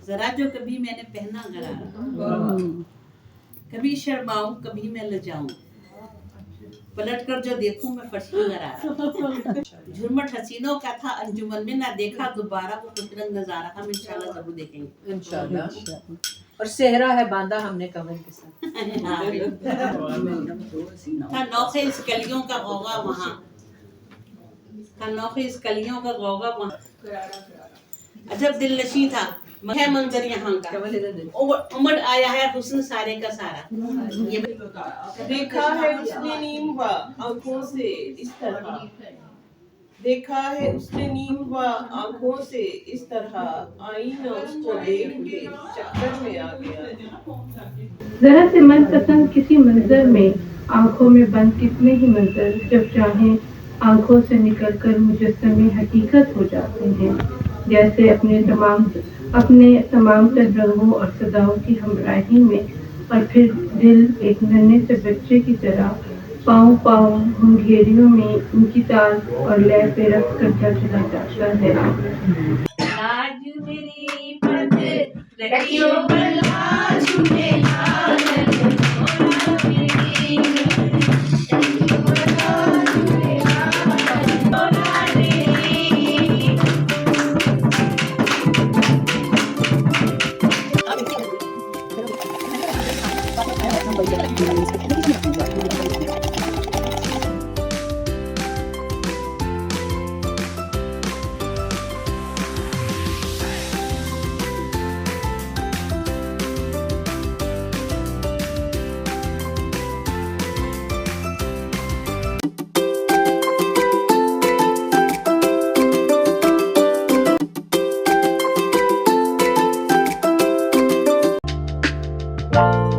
जरा जो कभी मैंने पहना गरारा, कभी शर्माऊं कभी मैं लजाऊं, पलट कर जो देखूं मैं फर्शी गरारा। झुरमट हसीनों का था अंजुमन में, ना देखा दोबारा वो खुशरंग नजारा। हम इंशाल्लाह जरूर देखेंगे इंशाल्लाह। और सेहरा है बांधा हमने कमर के साथ। था नौखे इस कलियों का गौगा वहाँ, था नौखे इस कलियों का गौगा वहाँ। अजब दिल नशी था है मंजर यहाँ का, उमड़ आया है हुस्न सारे का सारा। ये देखा है उसने नीम व आंखों से इस तरह, देखा है उसने नीम व आंखों से इस तरह, आई न उसको देख के चक्कर में आ गया। जरा से मनपसंद किसी मंजर में आंखों में बंद कितने ही मंजर, जब चाहें आंखों से निकलकर मुजस्समे हकीकत हो जाते हैं। जैसे अपने तमाम तर रंगों और सदाओं की हमराही में, और फिर दिल एक नन्हे से बच्चे की तरह पाँव पाँव घुंघेरियों में उनकी ताल और लय पे रख करता चला जाता है। लाज मेरी पद रखियो लाज मेरी Bye.